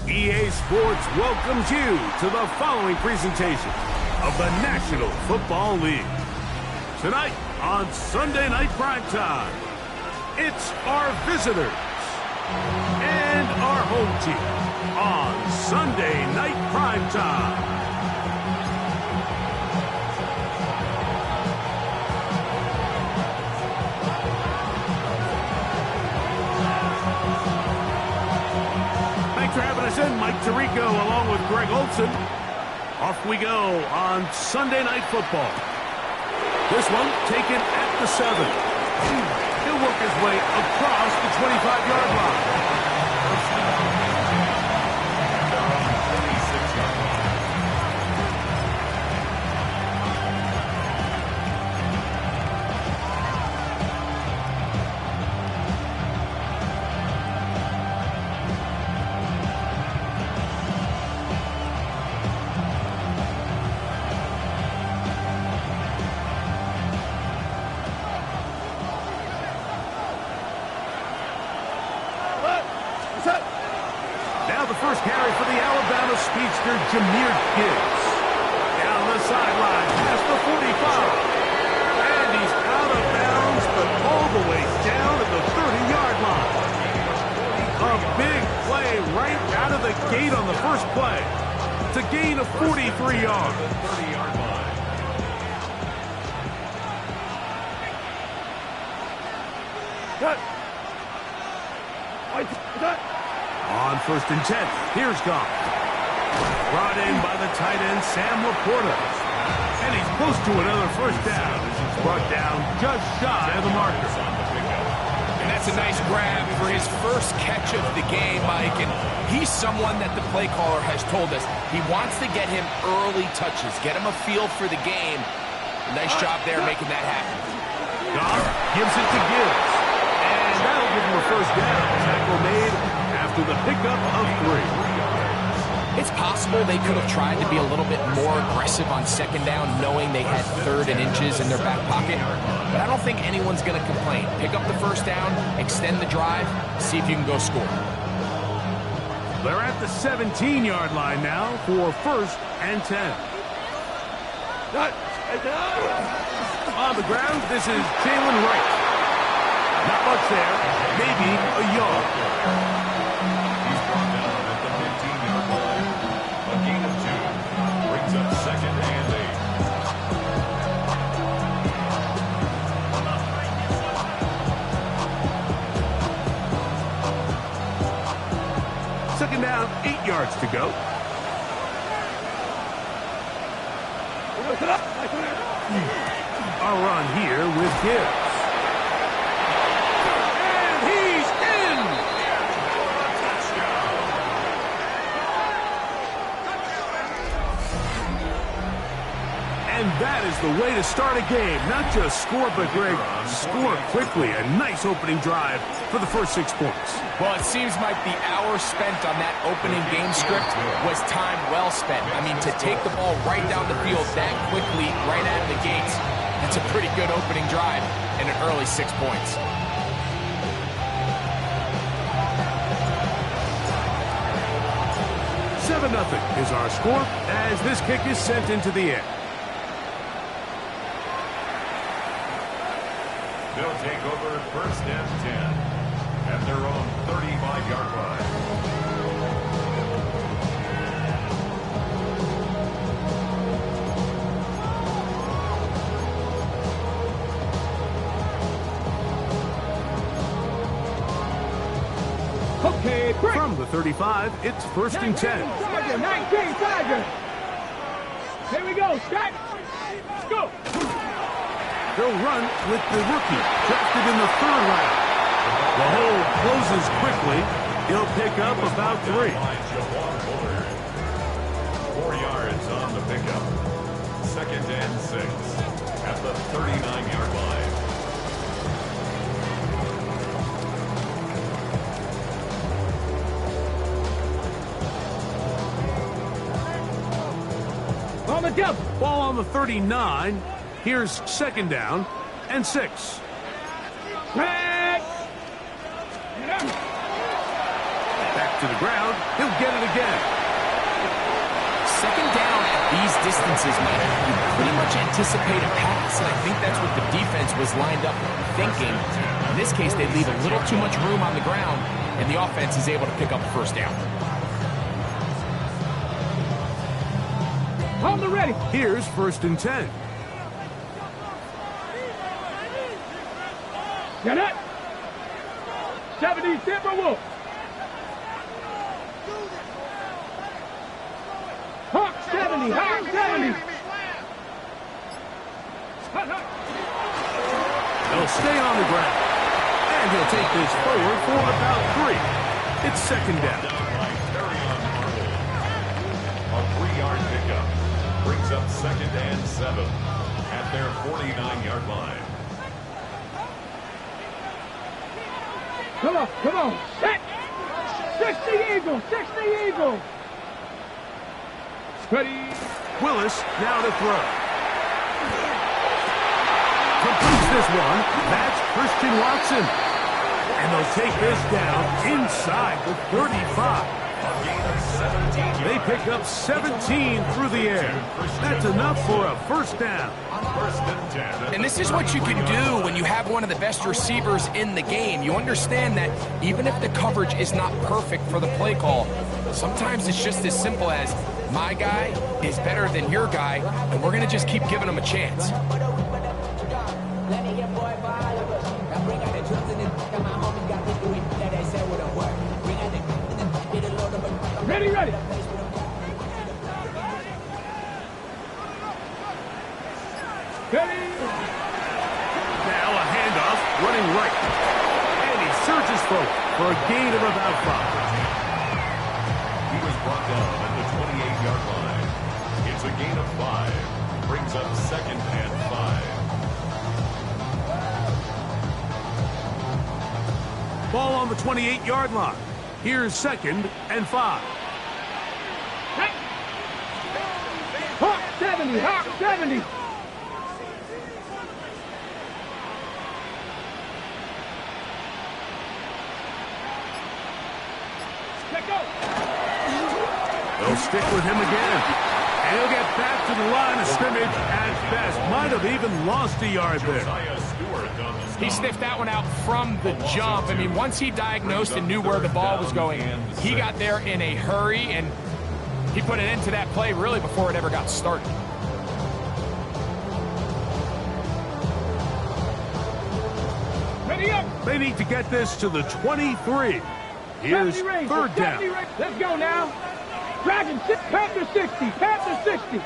EA Sports welcomes you to the following presentation of the National Football League. Tonight on Sunday Night Primetime, it's our visitors and our home team on Sunday Night Primetime. Thanks for having us in, Mike Tirico, along with Greg Olson. Off we go on Sunday Night Football. This one taken at the 7. He'll work his way across the 25-yard line. Now the first carry for the Alabama speedster, Jahmyr Gibbs. Down the sideline, past the 45. And he's out of bounds, but all the way down at the 30-yard line. A big play right out of the gate on the first play. It's a gain of 43 yards. On 1st and 10, here's Goff. Brought in by the tight end, Sam Laporta. And he's close to another first down. He's brought down just shy of the marker. And that's a nice grab for his first catch of the game, Mike. And he's someone that the play caller has told us he wants to get him early touches, get him a feel for the game. Nice job there making that happen. Goff gives it to Gibbs. And that'll give him a first down. Tackle made after the pickup of 3. It's possible they could have tried to be a little bit more aggressive on second down, knowing they had 3rd and inches in their back pocket. But I don't think anyone's going to complain. Pick up the first down, extend the drive, see if you can go score. They're at the 17-yard line now for 1st and 10. On the ground, this is Jalen Wright. Not much there, maybe a yard. He's brought down at the 15-yard line. A gain of 2 brings up 2nd and 8. Second down, 8 yards to go. A run here with Gibbs. And that is the way to start a game. Not just score, but, Greg, score quickly. A nice opening drive for the first 6 points. Well, it seems like the hour spent on that opening game script was time well spent. I mean, to take the ball right down the field that quickly, right out of the gates, that's a pretty good opening drive and an early 6 points. $7-0 is our score as this kick is sent into the air. They'll take over 1st and 10 at their own 35-yard line. Okay, from the 35, it's 1st and 10. 19, Tiger. Here we go, Scott. Let's go. They'll run with the rookie, drafted in the 3rd round. The hole closes quickly. He'll pick up about 3. 4 yards on the pickup. 2nd and 6 at the 39-yard line. On the jump. Ball on the 39. Here's 2nd down and 6. Back. Back To the ground. He'll get it again. Second down at these distances, Mike, you pretty much anticipate a pass, and I think that's what the defense was lined up thinking. In this case, they leave a little too much room on the ground, and the offense is able to pick up a first down. Hold the ready. Here's 1st and 10. Get it. 70 Timberwolves. Hawk 70. Hawk 70. He'll stay on the ground. And he'll take this forward for about 3. It's 2nd down. A 3-yard pickup brings up 2nd and 7 at their 49-yard line. Come on, come on. Set. 60 Eagles, 60 Eagles. Ready. Willis now to throw. Completes this one. That's Christian Watson. And they'll take this down inside the 35. They pick up 17 through the air. That's enough for a first down. And this is what you can do when you have one of the best receivers in the game. You understand that even if the coverage is not perfect for the play call, sometimes it's just as simple as my guy is better than your guy, and we're going to just keep giving him a chance. Ready, ready. Ready. Now a handoff, running right. And he surges forward for a gain of about 5. He was brought down at the 28-yard line. It's a gain of 5. Brings up 2nd and 5. Ball on the 28-yard line. Here's 2nd and 5. Hawk 70, Hawk 70. Let go. They'll stick with him again. And he'll get back to the line of scrimmage at best. Might have even lost a yard there. He sniffed that one out from the jump. I mean, once he diagnosed and knew where the ball was going, he got there in a hurry, and he put it into that play really before it ever got started. Ready up. They need to get this to the 23. Here's 3rd down. Let's go now. Dragon, Panther 60, Panther 60.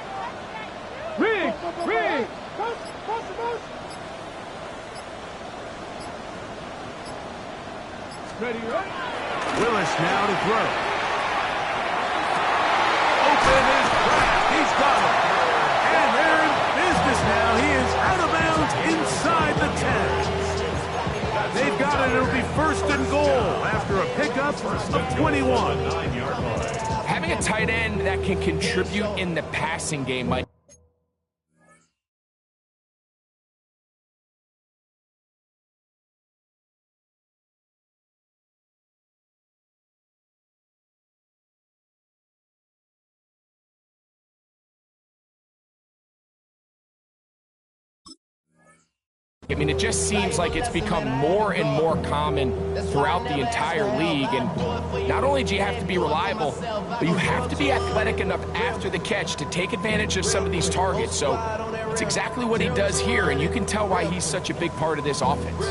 Rig, rig. Ready, right? Willis now to throw. Open is Kraft. He's got it. And they're in business now. He is out of bounds inside the 10. They've got it. It'll be 1st and goal after a pickup of 21. Having a tight end that can contribute in the passing game, Mike. I mean, it just seems like it's become more and more common throughout the entire league. And not only do you have to be reliable, but you have to be athletic enough after the catch to take advantage of some of these targets. So it's exactly what he does here, and you can tell why he's such a big part of this offense.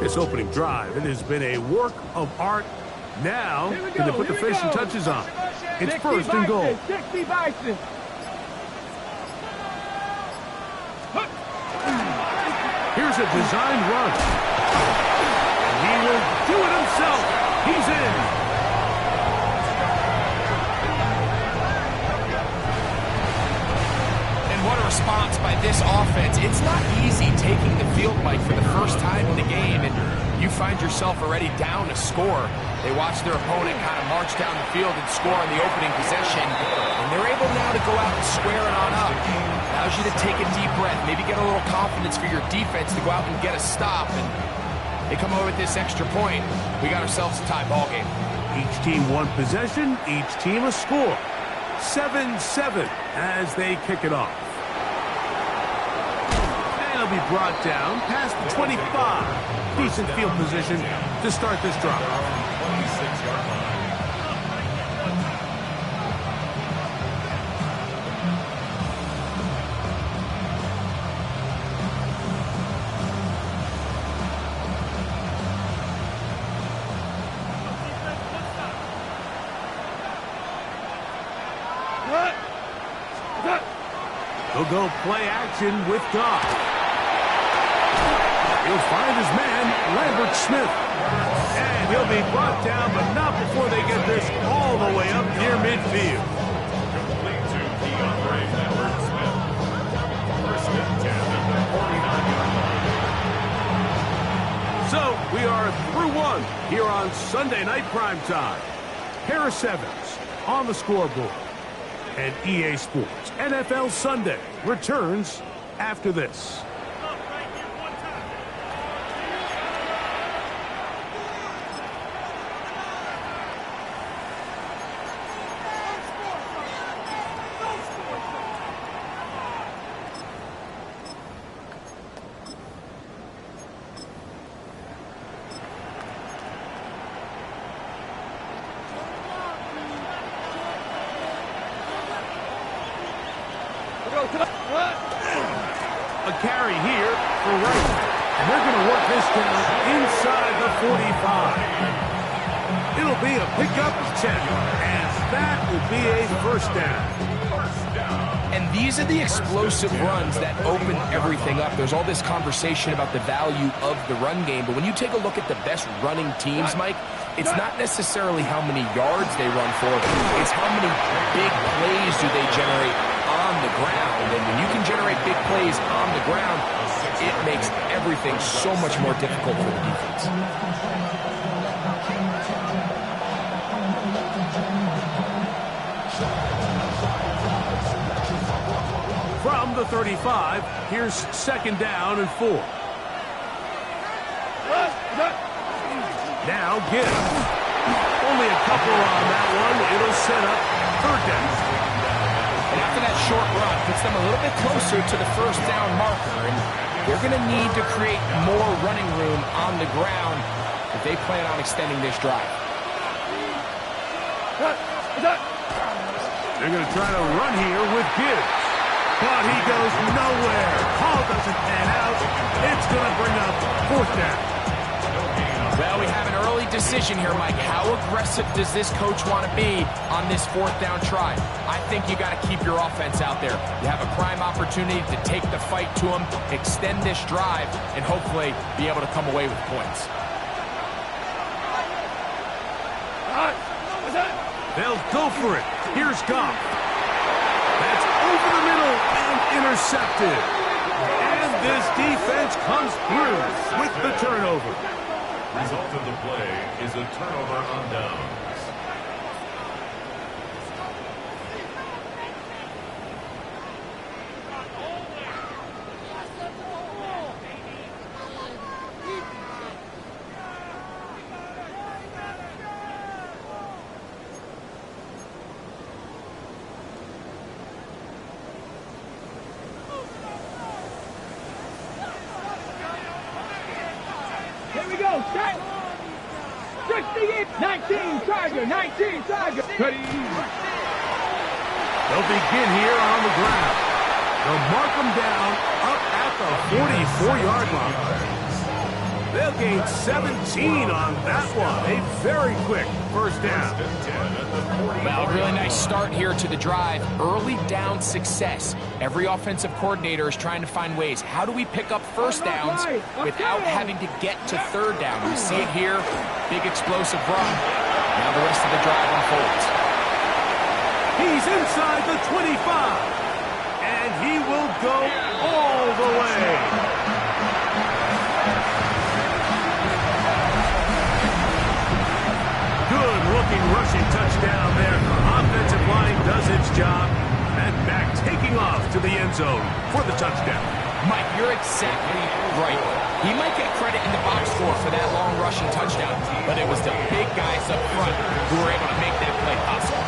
This opening drive, it has been a work of art. Now, can they put the finishing touches on? It's 1st and goal. 60 Bison. Here's a designed run. He will do it himself. He's in. And what a response by this offense. It's not easy taking the field, Mike, for the first time in the game, and you find yourself already down a score. They watch their opponent kind of march down the field and score on the opening possession, and they're able now to go out and square it on up. Allows you to take a deep breath, maybe get a little confidence for your defense to go out and get a stop. And They come over with this extra point. We got ourselves a tie ball game. Each team one possession, each team a score. 7-7 as they kick it off. And it'll be brought down past the 25. Decent field position to start this drive. 26-yard line. He'll go play action with Goff. He'll find his man, Lambert Smith. And he'll be brought down, but not before they get this all the way up near midfield. Complete to DeAndre Lambert Smith. First and 10 at the 49-yard line. So we are through one here on Sunday Night Primetime. Harris Evans on the scoreboard. And EA Sports NFL Sunday returns after this. A carry here for Wright. And they're going to work this down inside the 45. It'll be a pickup of 10. And that will be a first down. And these are the explosive runs that open everything up. There's all this conversation about the value of the run game, but when you take a look at the best running teams, Mike, it's not necessarily how many yards they run for, it's how many big plays do they generate on the ground. And when you can generate big plays on the ground, it makes everything so much more difficult for the defense. From the 35, here's second down and 4. Now Gibbs. Only a couple on that one. It'll set up third down. And after that short run, puts them a little bit closer to the first down marker. And they're going to need to create more running room on the ground if they plan on extending this drive. They're going to try to run here with Gibbs. But he goes nowhere. Call doesn't pan out. It's going to bring up fourth down. Well, we have an early decision here, Mike. How aggressive does this coach want to be on this fourth down try? I think you got to keep your offense out there. You have a prime opportunity to take the fight to them, extend this drive, and hopefully be able to come away with points. They'll go for it. Here's Goff. That's over the middle and intercepted. And this defense comes through with the turnover. Result of the play is a turnover on downs. Here we go, set. 68, 19, Tiger, 19, Tiger. Ready. They'll begin here on the ground. They'll mark them down up at the 44-yard line. They'll gain 17 on that one. A very quick first down. Well, really nice start here to the drive. Early down success. Every offensive coordinator is trying to find ways. How do we pick up first downs without having to get to third down? We see it here. Big explosive run. Now the rest of the drive unfolds. He's inside the 25. And he will go all the way. Good-looking rushing touchdown there. Offensive line does its job. And back taking off to the end zone for the touchdown. Mike, you're exactly right. He might get credit in the box score for that long rushing touchdown, but it was the big guys up front who were able to make that play possible.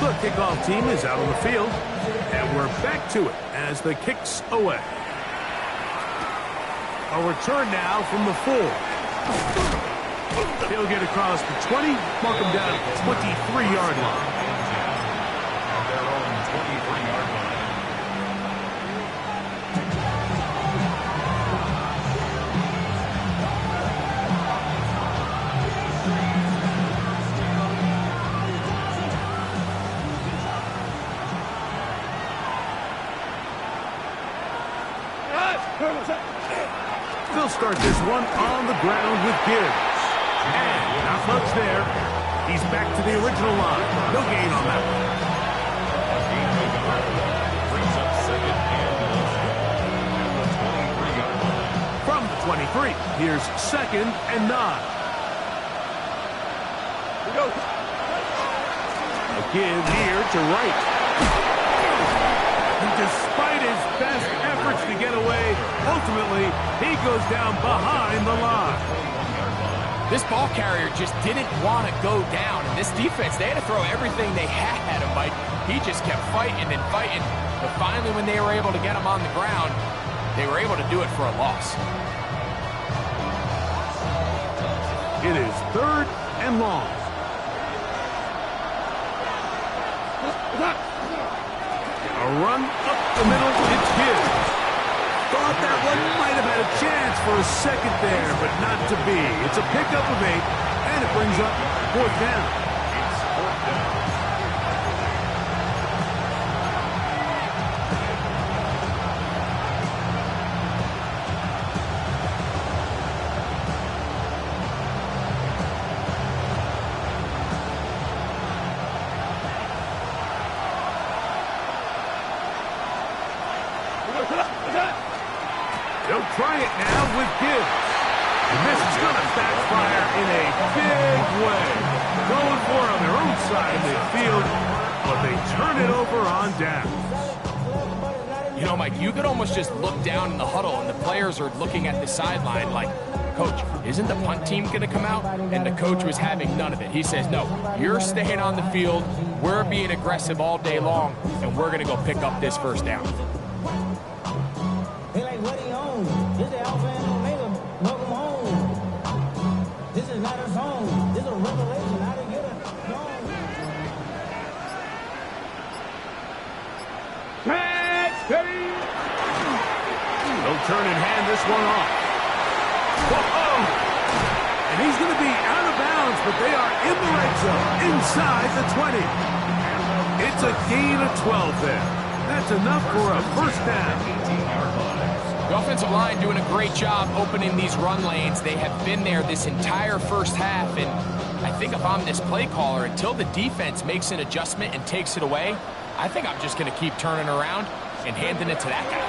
The kickoff team is out on the field, and we're back to it as the kick's away. A return now from the 4. He'll get across the 20, mark him down at the 23-yard line. Their own 23-yard line. They'll start this one on the ground with Gibbs. And not much there. He's back to the original line. No gain on that one. A gain by Garland brings up second and 11 at the 23-yard line. From the 23, here's second and 9. A give here to Wright. And despite his best efforts to get away, ultimately, he goes down behind the line. This ball carrier just didn't want to go down. And this defense, they had to throw everything they had at him, Mike. He just kept fighting and fighting. But finally, when they were able to get him on the ground, they were able to do it for a loss. It is third and long. A run up the middle, it's Gibbs. Thought that one might have had a chance for a second there, but not to be. It's a pickup of 8, and it brings up 4th down. It's 4th down. They'll try it now with Gibbs. And this is going to backfire in a big way. Going for on their own side of midfield, but they turn it over on down. You know, Mike, you could almost just look down in the huddle, and the players are looking at the sideline like, Coach, isn't the punt team going to come out? And the coach was having none of it. He says, no, you're staying on the field. We're being aggressive all day long, and we're going to go pick up this first down. They like what he owns. This is Alpha and Omega. Welcome home. This is not a song. This is a revelation. I didn't get it. No. Tag, steady. They'll turn and hand this one off. Whoa! And he's going to be out of bounds, but they are in the red zone, inside the 20. It's a gain of 12 there. That's enough for a first down. 18-yard line. The offensive line doing a great job opening these run lanes. They have been there this entire first half, and I think if I'm this play caller, until the defense makes an adjustment and takes it away, I think I'm just going to keep turning around and handing it to that guy.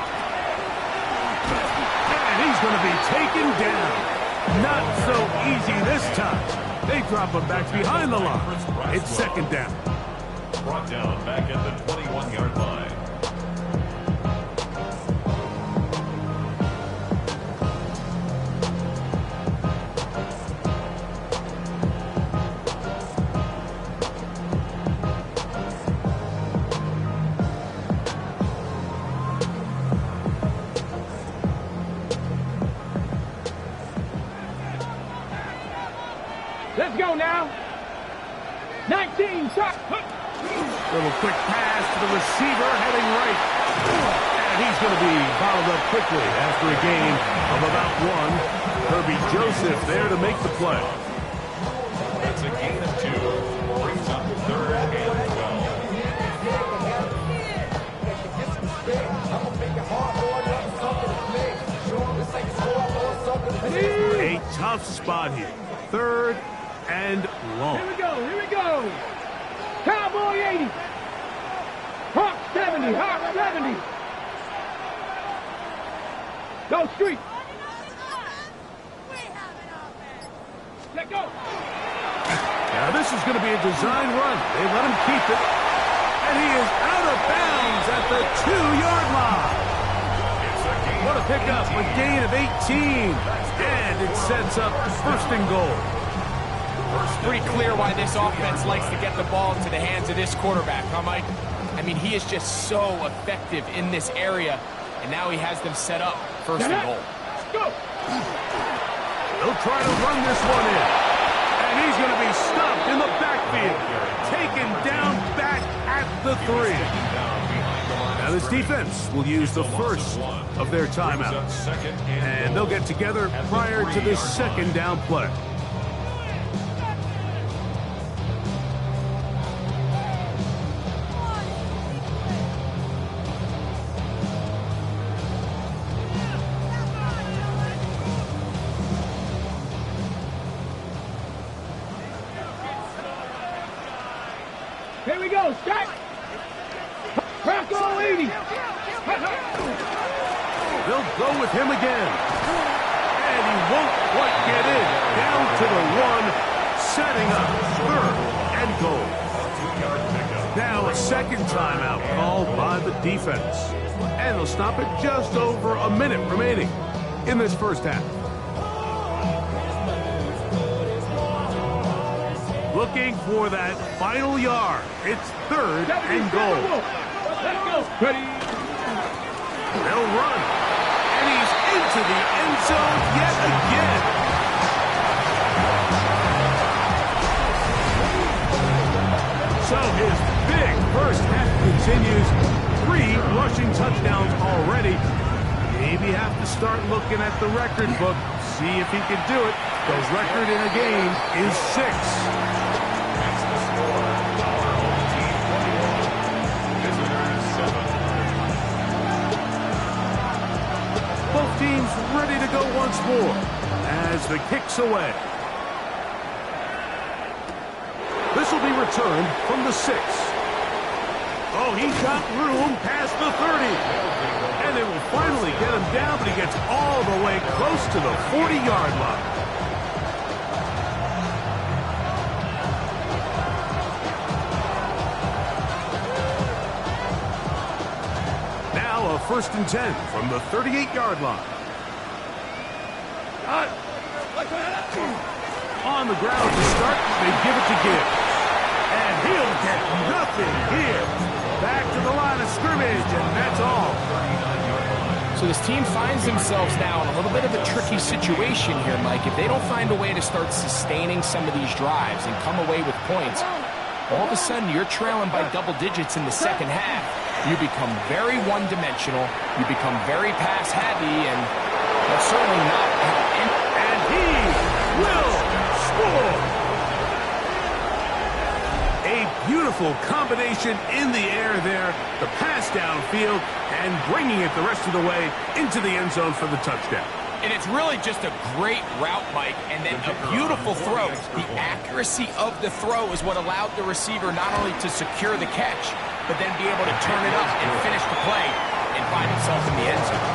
And he's going to be taken down. Not so easy this time. They drop him back behind the line. It's second down. Brought down back at the 21-yard line. Let's go now. 19 shots. Little quick pass to the receiver heading right. And he's going to be bottled up quickly after a gain of about 1. Herbie Joseph there to make the play. That's a gain of 2. Brings up third and 12. A tough spot here. Third and long. Here we go. Here we go. Cowboy 80. Hawk 70. Hawk 70. Go, street. Let go. Now this is going to be a design run. They let him keep it. And he is out of bounds at the 2-yard line. What a pickup, a gain of 18. And it sets up first and goal. Pretty clear why this offense likes to get the ball into the hands of this quarterback, huh, Mike? I mean, he is just so effective in this area, and now he has them set up first and goal. Go. They'll try to run this one in. And he's going to be stopped in the backfield. Taken down back at the 3. Now this defense will use the first of their timeouts. And they'll get together prior to this second down play. Here we go, Scott. Crack all 80. They'll go with him again. And he won't quite get in. Down to the 1, setting up third and goal. Now a second timeout called by the defense. And they'll stop it just over a minute remaining in this first half. Looking for that final yard. It's third and goal. Let's go. Ready. They'll run. And he's into the end zone yet again. So his big first half continues. 3 rushing touchdowns already. Maybe have to start looking at the record book. See if he can do it. The record in a game is 6. Both teams ready to go once more as the kick's away. This will be returned from the 6. Oh, he's got room past the 30. And they will finally get him down, but he gets all the way close to the 40-yard line. Now a 1st and 10 from the 38-yard line. On the ground to start, they give it to Gibbs. And he'll get nothing here. Back to the line of scrimmage, and that's all. So this team finds themselves now in a little bit of a tricky situation here, Mike. If they don't find a way to start sustaining some of these drives and come away with points, all of a sudden you're trailing by double digits in the second half. You become very one-dimensional, you become very pass-heavy, and that's certainly not how... And he will score! A beautiful combination in the air there, the pass downfield, and bringing it the rest of the way into the end zone for the touchdown. And it's really just a great route, Mike, and then a beautiful throw. The accuracy of the throw is what allowed the receiver not only to secure the catch, but then be able to turn it up and finish the play and find himself in the end zone.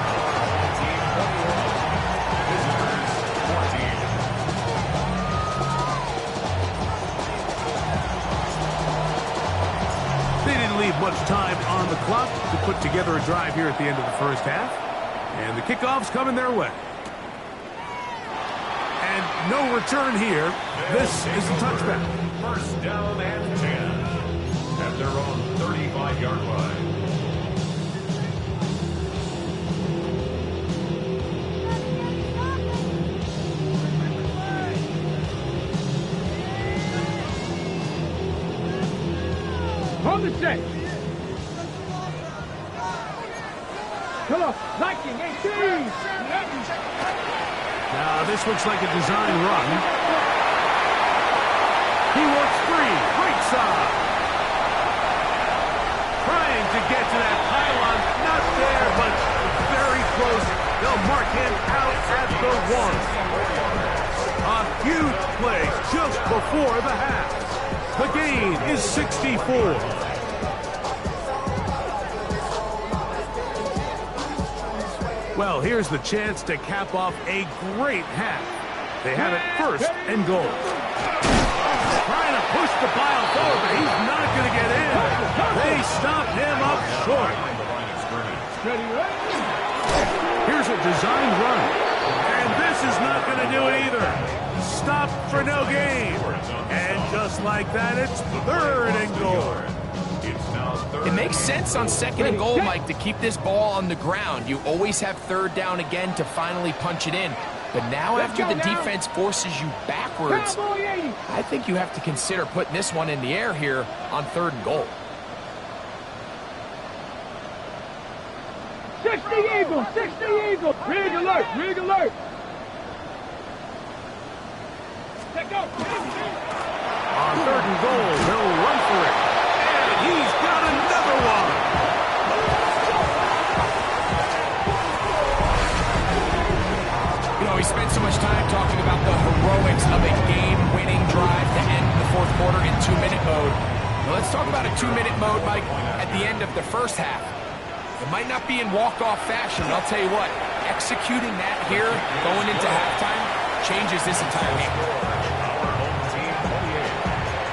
They didn't leave much time on the clock to put together a drive here at the end of the first half. And the kickoff's coming their way. And no return here. This is a touchback. First down and 10 at their own 35-yard line. On the set. Come on, Lightning, 18. Now, this looks like a design run. He works free, right side. Trying to get to that pylon, not there, but very close. They'll mark him out at the 1. A huge play just before the half. The gain is 64. Well, here's the chance to cap off a great half. They have it first and goal. Trying to push the pile forward, but he's not going to get in. They stop him up short. Here's a designed run. And this is not going to do it either. Stop for no gain. And just like that, it's third and goal. It makes sense on second and goal, Mike, to keep this ball on the ground. You always have third down again to finally punch it in. But now after the defense forces you backwards, I think you have to consider putting this one in the air here on third and goal. 60 Eagles, 60 Eagles. Rig alert, rig alert. On third and goal, they'll run for it. And he's got another one. You know, we spent so much time talking about the heroics of a game-winning drive to end the fourth quarter in 2-minute mode. Now let's talk about a 2-minute mode, Mike, at the end of the first half. It might not be in walk-off fashion, but I'll tell you what, executing that here, going into halftime, changes this entire game. Our home team 28,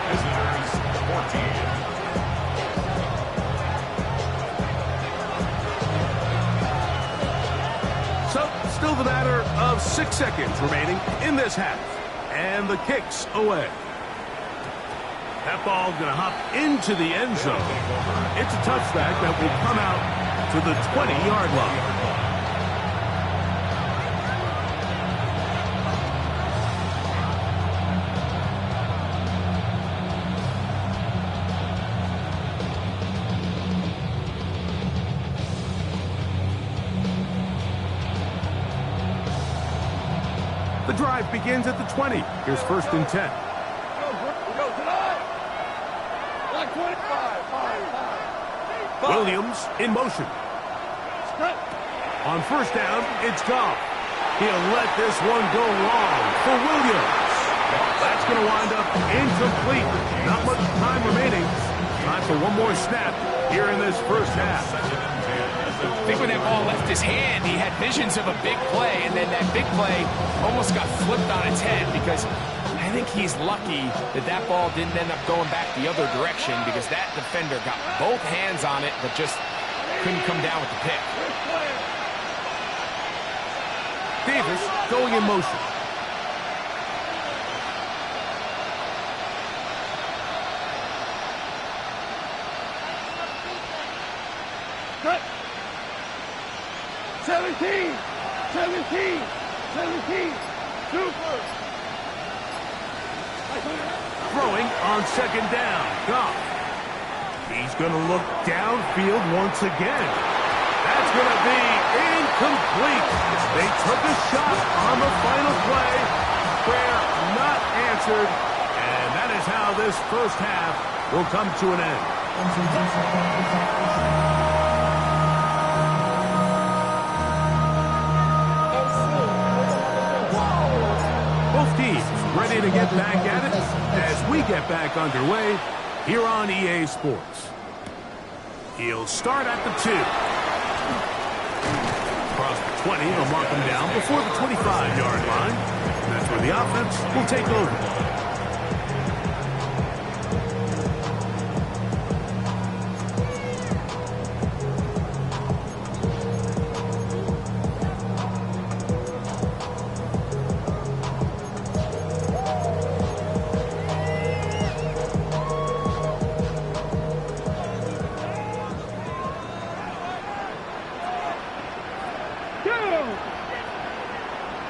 visitors 14. So, still the matter of 6 seconds remaining in this half. And the kick's away. That ball going to hop into the end zone. It's a touchback that will come out to the 20-yard line. The drive begins at the 20. Here's first and 10. Williams in motion. On first down, it's Goff. He'll let this one go long for Williams. That's going to wind up incomplete. Not much time remaining. Time for one more snap here in this first half. I think when that ball left his hand, he had visions of a big play, and then that big play almost got flipped on its head because I think he's lucky that that ball didn't end up going back the other direction because that defender got both hands on it but just couldn't come down with the pick. Davis going in motion. Cut. 17, 17, 17, super. Throwing on second down. Goff. He's going to look downfield once again. That's going to be incomplete. They took a shot on the final play. Prayer not answered. And that is how this first half will come to an end. Both teams ready to get back at it as we get back underway here on EA Sports. He'll start at the 2. Across the 20, they'll mark him down before the 25-yard line. And that's where the offense will take over.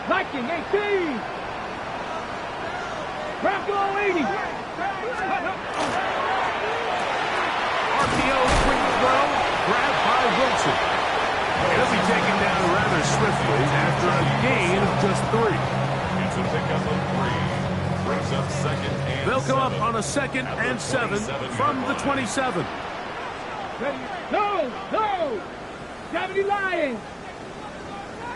Viking 18. Bronco 80. RPO quick throw, grabbed by Wilson. He'll be taken down rather swiftly after a gain of just 3. It's a pickup of 3. Brings up second and They'll come up 7. on a second and 7 from the 27. No, no. 70 Lions.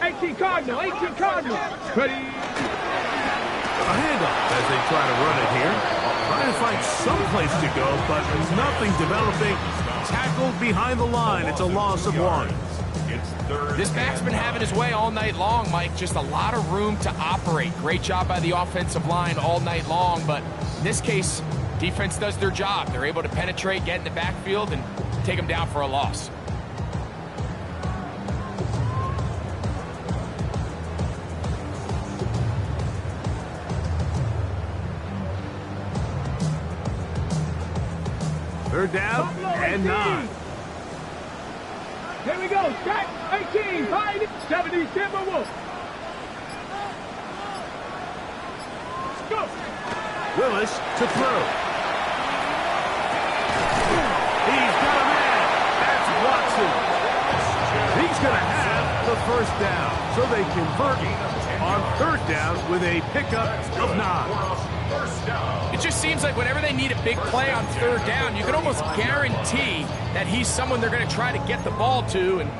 18 Cardinal, 18 Cardinal. Ready. A handoff as they try to run it here. Trying to find some place to go, but nothing developing. Tackled behind the line. It's a loss of 1. It's This back's been having his way all night long, Mike. Just a lot of room to operate. Great job by the offensive line all night long, but in this case, defense does their job. They're able to penetrate, get in the backfield, and take them down for a loss. Third down and 9. Here we go. Strike 18. 70 Timberwolves. Go. Willis to throw. He's got a man. That's Watson. He's going to have the first down. So they convert on third down with a pickup of 9. It just seems like whenever they need a big play on third down, you can almost guarantee that he's someone they're going to try to get the ball to, and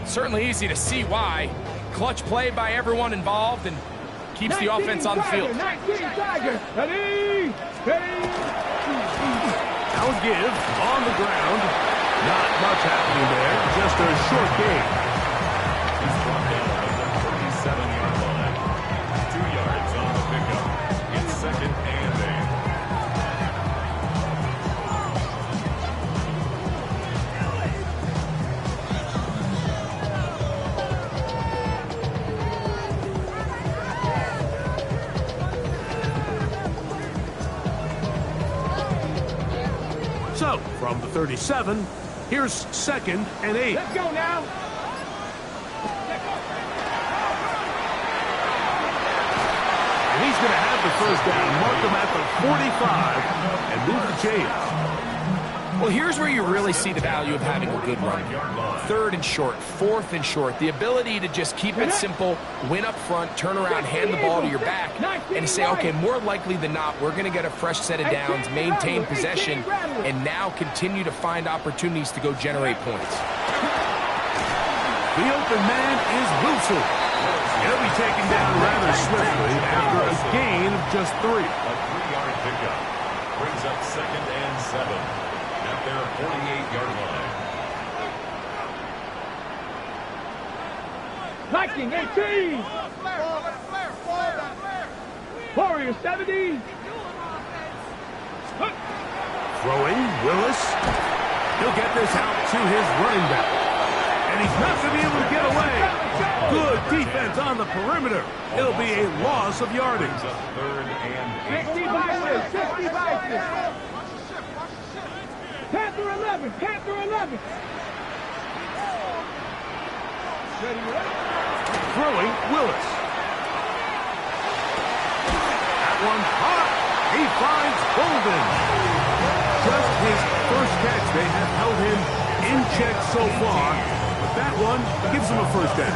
certainly easy to see why. Clutch play by everyone involved and keeps the offense on the field. 19 Tiger. Ready. Now a give on the ground. Not much happening there. Just a short game. He's brought down at the 37-yard line. 2 yards on the pickup. It's second and 8. So, from the 37, here's second and 8. Let's go now. And he's going to have the first down, mark him at the 45, and move the chains. Well, here's where you really see the value of having a good run. Third and short, fourth and short. The ability to just keep it simple, win up front, turn around, hand the ball to your back, and say, okay, more likely than not, we're going to get a fresh set of downs, maintain possession, and now continue to find opportunities to go generate points. The open man is Wilson. He'll be taken down rather swiftly after a gain of just 3. A 3-yard pickup brings up second and 7 at their 48-yard line. Viking 18. Warriors 70. Throwing, Willis. He'll get this out to his running back. And he's not going to be able to get away. Good defense on the perimeter. It'll be a loss of yardage. It's a third and 8. 60 Vikings. 60 Vikings. Panther 11. Panther 11. Throwing, Willis. That one caught. He finds Bolden. Just his first catch. They have held him in check so far. But that one gives him a first down.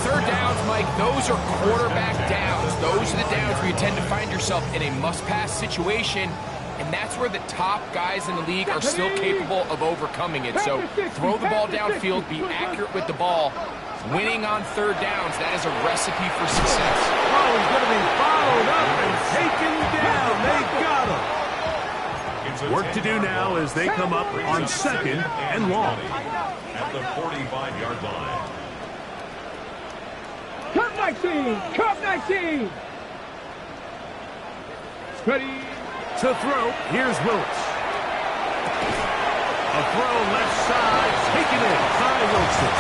Third downs, Mike, those are quarterback downs. Those are the downs where you tend to find yourself in a must-pass situation, and that's where the top guys in the league are still capable of overcoming it. So throw the ball downfield, be accurate with the ball. Winning on third downs, that is a recipe for success. Oh, he's going to be followed up and taken down. They got him. Work to do now as they come up on second and long. At the 45-yard line. Cup 19. Cup 19. Ready. To throw, here's Willis. A throw left side, taken in by Wilson.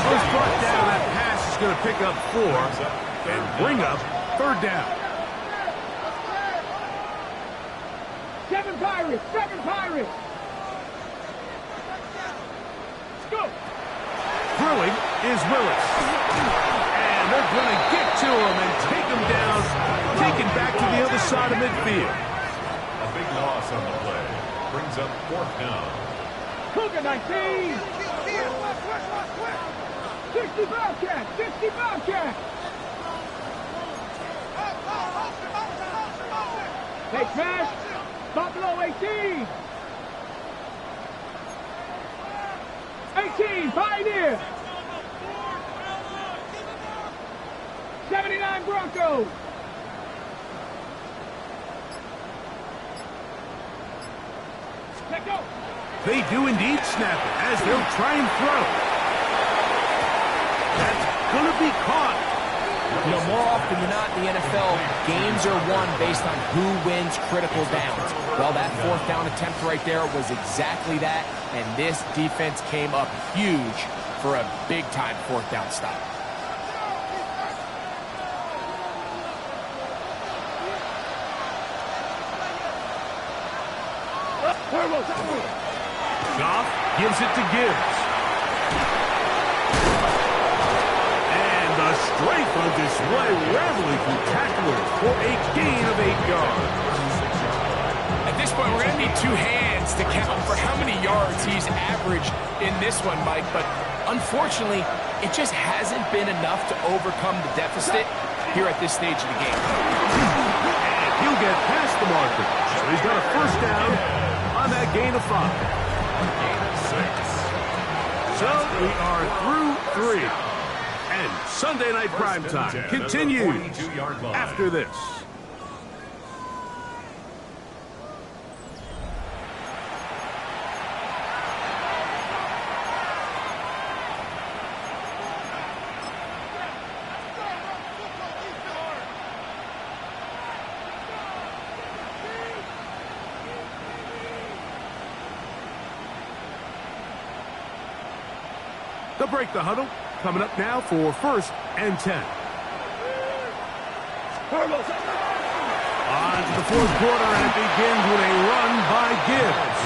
First brought down, that pass is going to pick up 4 and bring up third down. 7 Pirates. 7 Pirates. Let's go. Throwing is Willis. And they're going to get to him and take him down, taken back to the other side of midfield. A big loss on the play. Brings up fourth down. Cougar 19. 60 Bobcat. 60 Bobcat. Hey, smash. Buffalo 18. 18, Pioneer. 79 Broncos. Let go. They do indeed snap it as they'll try and throw. That's going to be caught. You know, more often than not in the NFL, games are won based on who wins critical downs. Well, that fourth down attempt right there was exactly that, and this defense came up huge for a big-time fourth down stop. Goff gives it to Gibbs. And the strength on display, rambling through tacklers for a gain of 8 yards. At this point, we're going to need 2 hands to count for how many yards he's averaged in this one, Mike. But unfortunately, it just hasn't been enough to overcome the deficit here at this stage of the game. And he'll get past the marker. So he's got a first down on that gain of 5. Gain of 6. So we are through 3. And Sunday Night Primetime continues after this. They'll break the huddle. Coming up now for 1st and 10. On to the 4th quarter, and it begins with a run by Gibbs.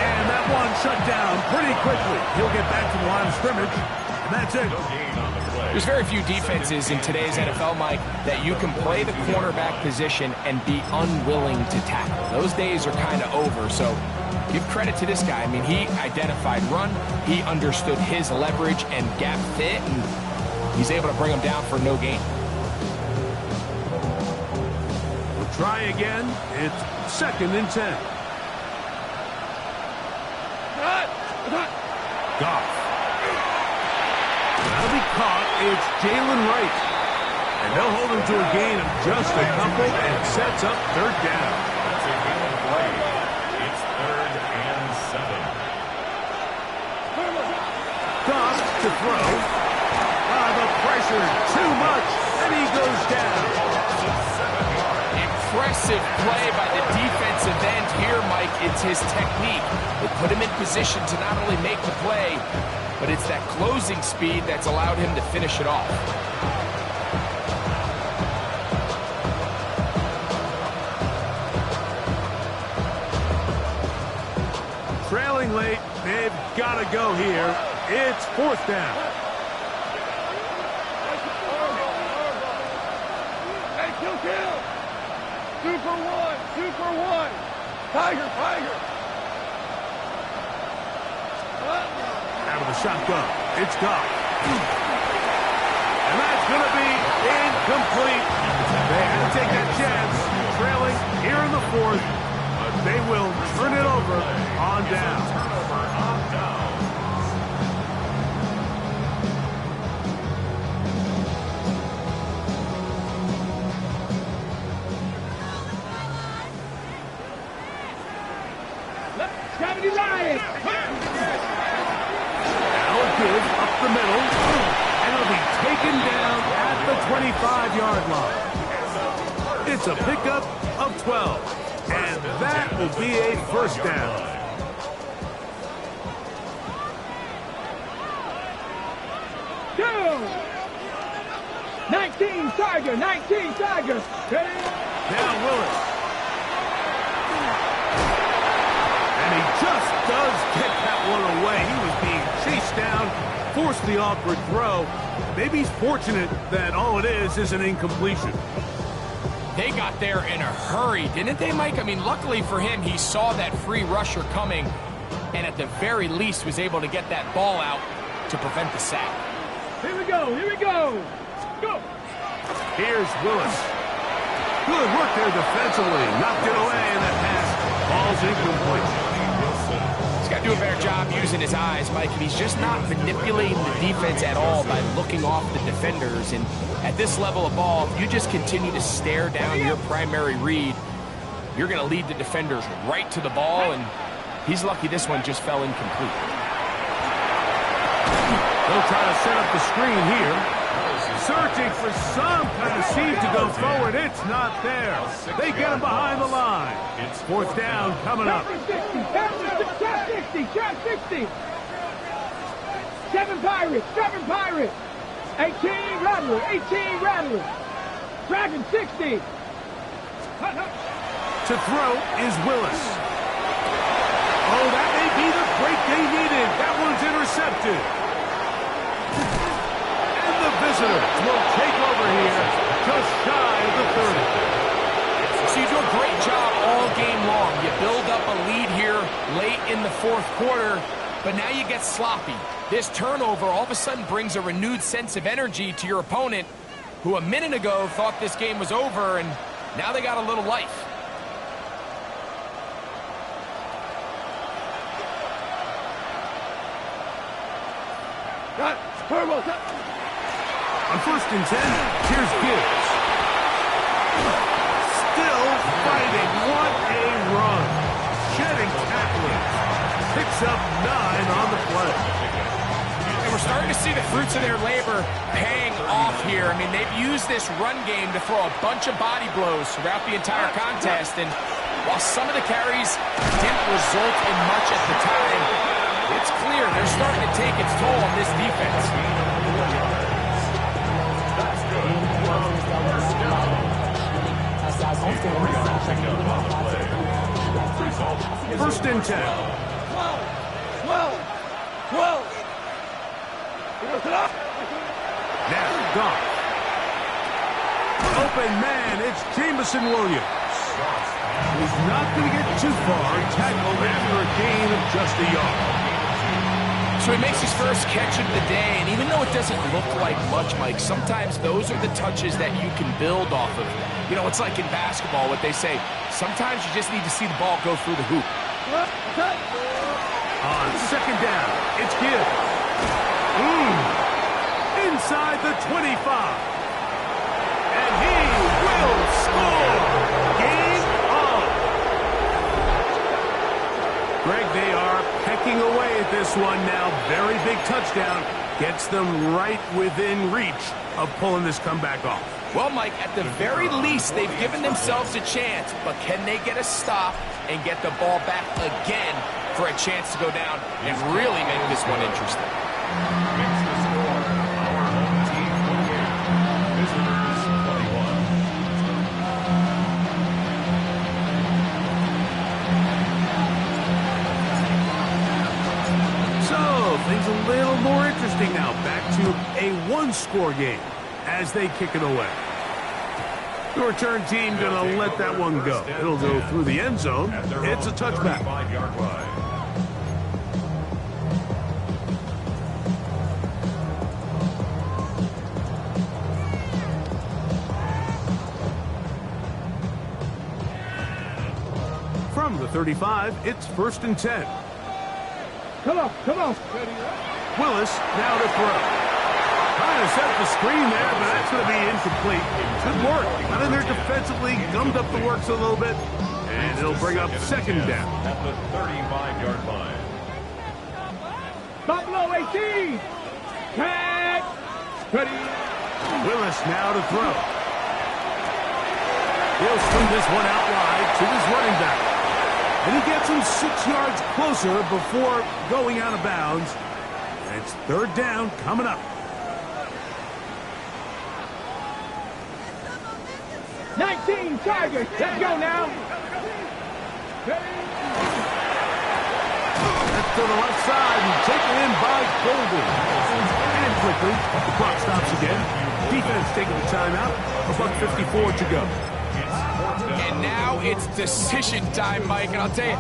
And that one shut down pretty quickly. He'll get back to the line of scrimmage, and that's it. There's very few defenses in today's NFL, Mike, that you can play the cornerback position and be unwilling to tackle. Those days are kind of over, so give credit to this guy. I mean, he identified run, he understood his leverage and gap fit, and he's able to bring him down for no gain. We'll try again. It's 2nd and 10. Goff. That'll be caught. It's Jalen Wright. And they'll hold him to a gain of just a couple and sets up 3rd down. That's a gain of 3. It's 3rd and 7. Goff to throw. The pressure, too much, and he goes down. Impressive play by the defensive end here, Mike. It's his technique. They put him in position to not only make the play, but it's that closing speed that's allowed him to finish it off. Trailing late, they've got to go here. It's 4th down. Hey, kill. 2 for 1. Tiger. Out of the shotgun, it's Goff. And that's going to be incomplete. They had to take that chance, trailing here in the 4th, but they will turn it over on down. Turnover on down. Gravity Lion. Now a give up the middle, and it'll be taken down at the 25-yard line. It's a pickup of 12, and that will be a first down. Two. 19 Tiger. Ready? Now Willis. And he just does get that one away. He was being chased down, forced the awkward throw. Maybe he's fortunate that all it is an incompletion. They got there in a hurry, didn't they, Mike? I mean, luckily for him, he saw that free rusher coming and at the very least was able to get that ball out to prevent the sack. Here we go. Go. Here's Willis. Good work there defensively. Knocked it away, and that pass falls incomplete. He's got to do a better job using his eyes, Mike, and he's just not manipulating the defense at all by looking off the defenders. And at this level of ball, if you just continue to stare down your primary read, you're going to lead the defenders right to the ball, and he's lucky this one just fell incomplete. They'll try to set up the screen here. Searching for some kind of seam to go forward. It's not there. They get him behind the line. Fourth down coming up. Trap 60, trap 60. 7 Pirates, 7 Pirates. 18 Rattler, 18 Rattler. Dragon 60. To throw is Willis. Oh, that may be the break they needed. That one's intercepted. And the visitors will take over here just shy of the 30. So you do a great job all game long. You build up a lead here late in the fourth quarter, but now you get sloppy. This turnover all of a sudden brings a renewed sense of energy to your opponent, who a minute ago thought this game was over, and now they got a little life. On 1st and 10, here's Gibbs. Still fighting. What a run. Shedding tackling. Picks up 9 on the play. And we're starting to see the fruits of their labor paying off here. I mean, they've used this run game to throw a bunch of body blows throughout the entire contest. And while some of the carries didn't result in much at the time, it's clear they're starting to take its toll on this defense. First and 10. 12. Now, Goff. Open man, it's Jameson Williams. He's not going to get too far, tackled after a gain of just a yard. So he makes his first catch of the day, and even though it doesn't look like much, Mike, sometimes those are the touches that you can build off of. You know, it's like in basketball, what they say, sometimes you just need to see the ball go through the hoop. On 2nd down, it's Gibbs. Inside the 25. And he will score. Game on. Greg, they are pecking away at this one now. Very big touchdown. Gets them right within reach of pulling this comeback off. Well, Mike, at the very least, they've given themselves a chance, but can they get a stop and get the ball back again for a chance to go down and really make this one interesting? Makes the score our home team 28, visitors 21. So, things a little more interesting now. Back to a one-score game as they kick it away. The return team going to let that one go. It'll go through the end zone. It's a touchback. 35-yard line. From the 35, it's 1st and 10. Come on. Willis now to throw. Trying to set the screen there, but that's going to be incomplete. Good work. Got in there defensively, gummed up the works a little bit, and it'll bring up 2nd down. At the 35-yard line. Buffalo 18. Tag. Ready. Willis now to throw. He'll swing this one out wide to his running back. And he gets him 6 yards closer before going out of bounds. And it's 3rd down coming up. 19 Tigers. Let's go now. That's to the left side and taken in by Golden. And quickly, the clock stops again. Defense taking the timeout. $1:54 to go. And now it's decision time, Mike. And I'll tell you,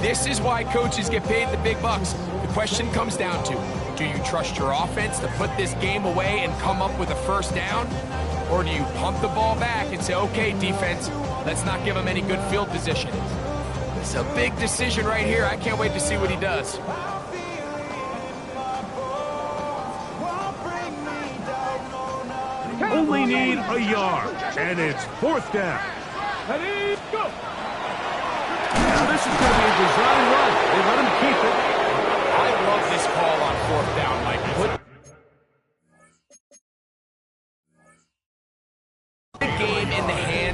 this is why coaches get paid the big bucks. The question comes down to, do you trust your offense to put this game away and come up with a 1st down? Or do you pump the ball back and say, okay, defense, let's not give him any good field position? It's a big decision right here. I can't wait to see what he does. Only need a yard, and it's 4th down. Ready, go. Now this is going to be a design run. They let him keep it. I love this call on 4th down, Mike.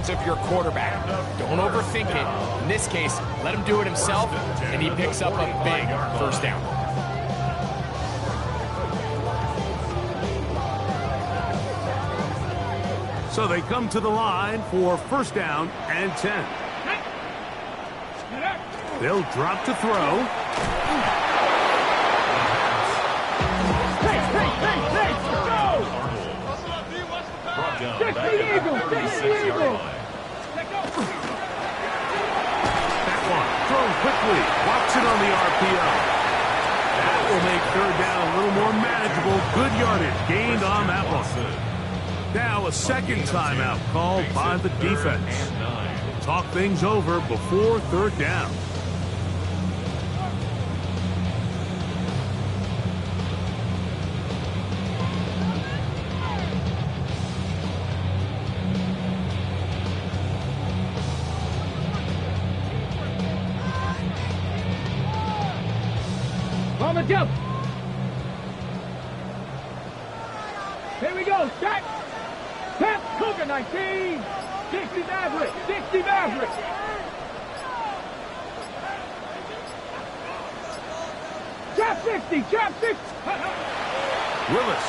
hands of your quarterback. Don't overthink it. In this case, let him do it himself, and he picks up a big first down. So they come to the line for first down and 10. They'll drop to throw. Take the Eagle! Take the Eagle! That one thrown quickly. Walks it on the RPO. That will make third down a little more manageable. Good yardage gained on that one. Now a second timeout called by the defense. Talk things over before third down. On the jump. Here we go. Set. Pep Cougar 19. 60 Maverick. 60 Maverick. Trap 60. Trap 60. Willis.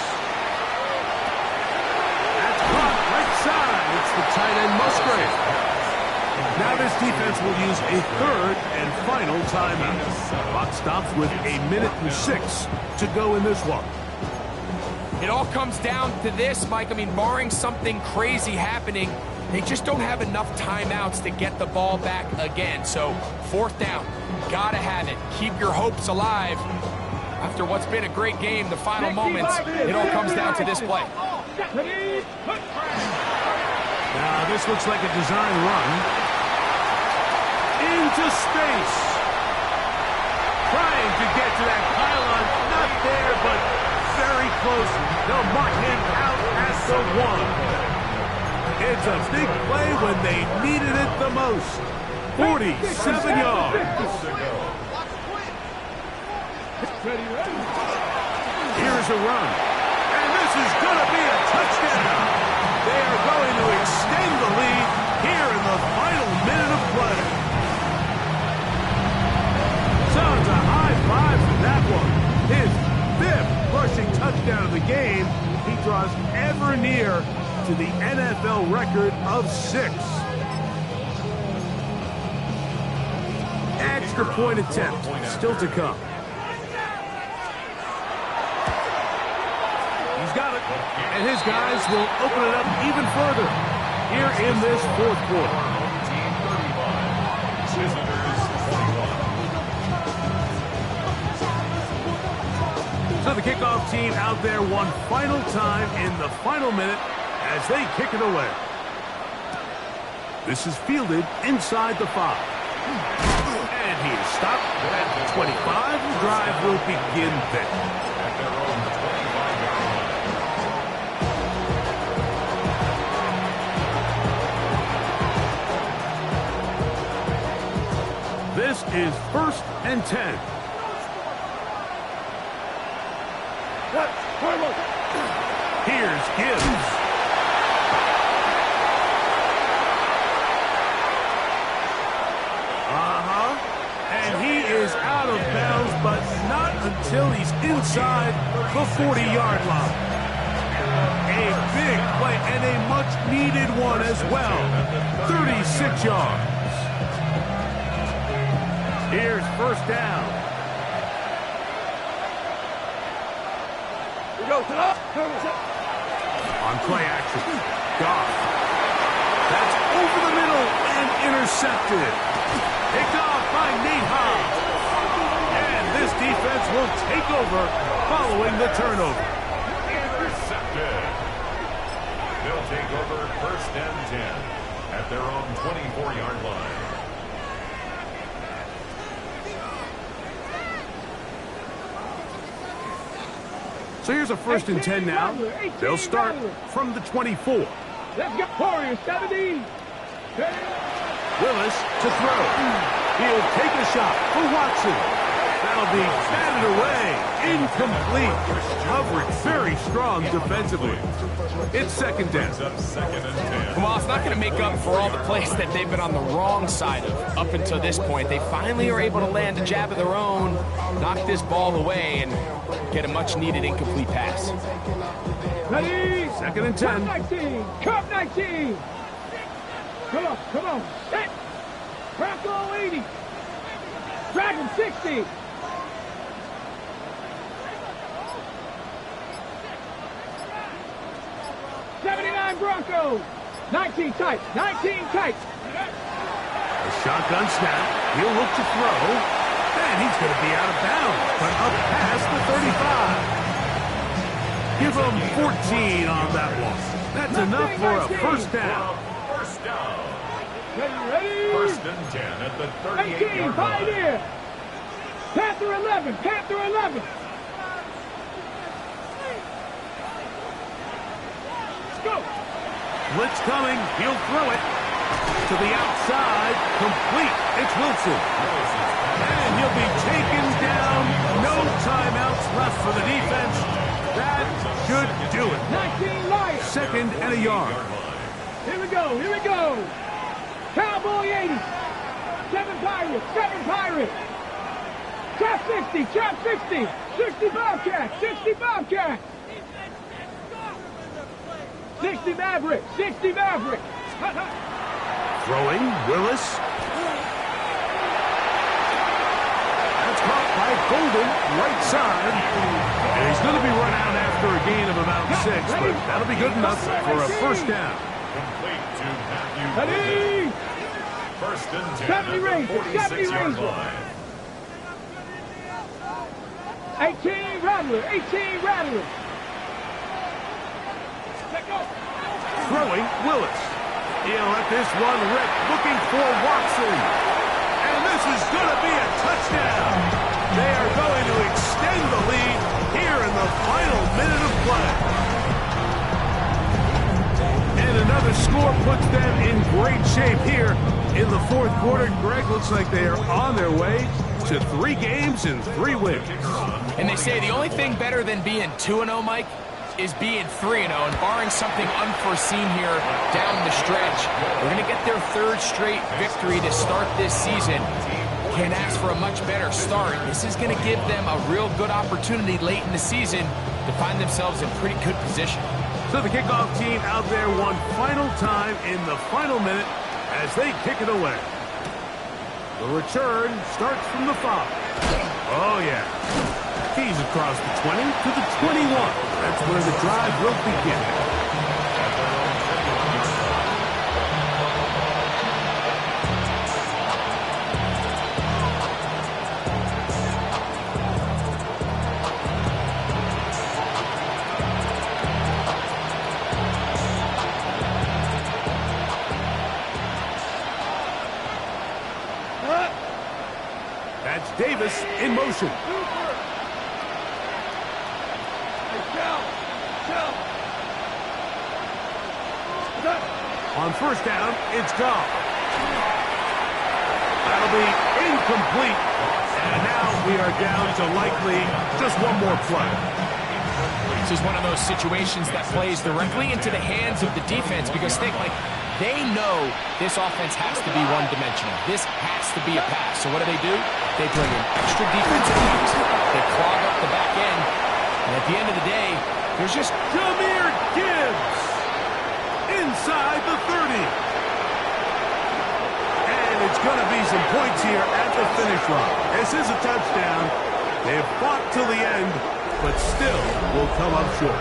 That's caught right side. It's the tight end Musgrave. Now this defense will use a third and final timeout. Clock stops with 1:06 to go in this one. It all comes down to this, Mike. I mean, barring something crazy happening, they just don't have enough timeouts to get the ball back again. So, fourth down, gotta have it. Keep your hopes alive. After what's been a great game, the final moments, it all comes down to this play. Now this looks like a design run. Into space. Trying to get to that pylon. Not there, but very close. They'll mark him out at the 1. It's a big play when they needed it the most. 47 yards. Here's a run. And this is going to be a touchdown. They are going to extend the lead here in the final minute of play. Sounds a high five for that one. His 5th rushing touchdown of the game. He draws ever near to the NFL record of 6. Extra point attempt still to come. He's got it. And his guys will open it up even further here in this fourth quarter. So the kickoff team out there one final time in the final minute as they kick it away. This is fielded inside the 5. And he is stopped at the 25. The drive will begin there. At their own 25-yard line. This is 1st and 10. Here's Gibbs. And he is out of bounds, but not until he's inside the 40-yard line. A big play and a much-needed one as well. 36 yards. Here's first down. On play action, Goff. That's over the middle and intercepted. Picked off by Nate Hobbs. And this defense will take over following the turnover. Intercepted. They'll take over 1st and 10 at their own 24-yard line. So here's a 1st and 10 now. They'll start from the 24. Let's get Warriors 70. Willis to throw. He'll take a shot for Watson. That'll be batted away. Incomplete. Coverage very strong defensively. It's second down. Well, it's not going to make up for all the plays that they've been on the wrong side of up until this point. They finally are able to land a jab of their own, knock this ball away, and get a much-needed incomplete pass. Ready? Second and 10. Cup 19. Cup 19. Come on, come on. Set. Bronco 80. Dragon 60. Broncos. 19 tight. 19 tight. A shotgun snap. He'll look to throw. And he's going to be out of bounds, but up past the 35. Give him 14 on that one. That's enough for a first down. First down. Ready? First and 10 at the 38-yard 18, Pioneer. Panther 11. Panther 11. Let's go. Blitz coming. He'll throw it to the outside. Complete. It's Wilson. And he'll be taken down. No timeouts left for the defense. That should do it. 19 Lions. Second and a yard. Here we go. Here we go. Cowboy 80. 7 Pirates. 7 Pirates. Trap 60. Trap 60. 60 Bobcat. 60 Bobcat. 60 Maverick. 60 Maverick. Throwing, Willis. That's caught by Golden, right side. And he's going to be run out after a gain of about 6, but that'll be good enough for a first down. Complete to Matthew. Ready? First and 10 70 Razor. 70 46-yard Razor. line. 18 Rattler. 18 Rattler. Throwing, Willis. He'll let this one rip, looking for Watson. And this is going to be a touchdown. They are going to extend the lead here in the final minute of play. And another score puts them in great shape here in the fourth quarter. Greg, looks like they are on their way to 3 games and 3 wins. And they say the only thing better than being 2-0, Mike, is being 3-0, and barring something unforeseen here down the stretch, we're going to get their 3rd straight victory to start this season. Can't ask for a much better start. This is going to give them a real good opportunity late in the season to find themselves in pretty good position. So the kickoff team out there one final time in the final minute as they kick it away. The return starts from the 5. Oh, yeah. He's across the 20 to the 21. That's where the drive will begin. That's Davis in motion. On first down, it's gone. That'll be incomplete. And now we are down to likely just one more play. This is one of those situations that plays directly into the hands of the defense because they know this offense has to be one-dimensional. This has to be a pass. So what do? They bring in extra defensive backs. They clog up the back end. And at the end of the day, there's just Jahmyr Gibbs inside the 30. And it's going to be some points here at the finish line. This is a touchdown. They have fought till the end, but still will come up short.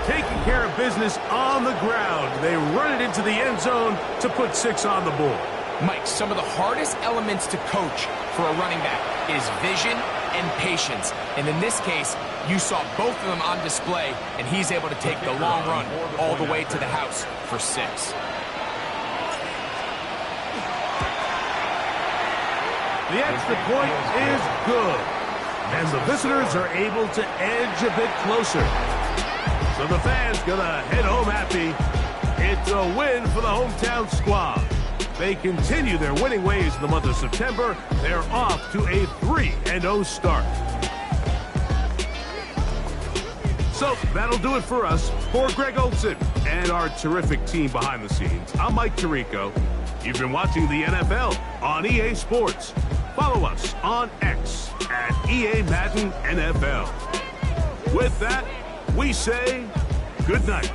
Taking care of business on the ground. They run it into the end zone to put 6 on the board. Mike, some of the hardest elements to coach for a running back is vision and patience. And in this case, you saw both of them on display, and he's able to take the long run all the way to the house for 6. The extra point is good. And the visitors are able to edge a bit closer. So the fans gonna head home happy. It's a win for the hometown squad. They continue their winning ways in the month of September. They're off to a 3-0 start. So that'll do it for us. For Greg Olson and our terrific team behind the scenes, I'm Mike Tirico. You've been watching the NFL on EA Sports. Follow us on X at EA Madden NFL. With that, we say good night.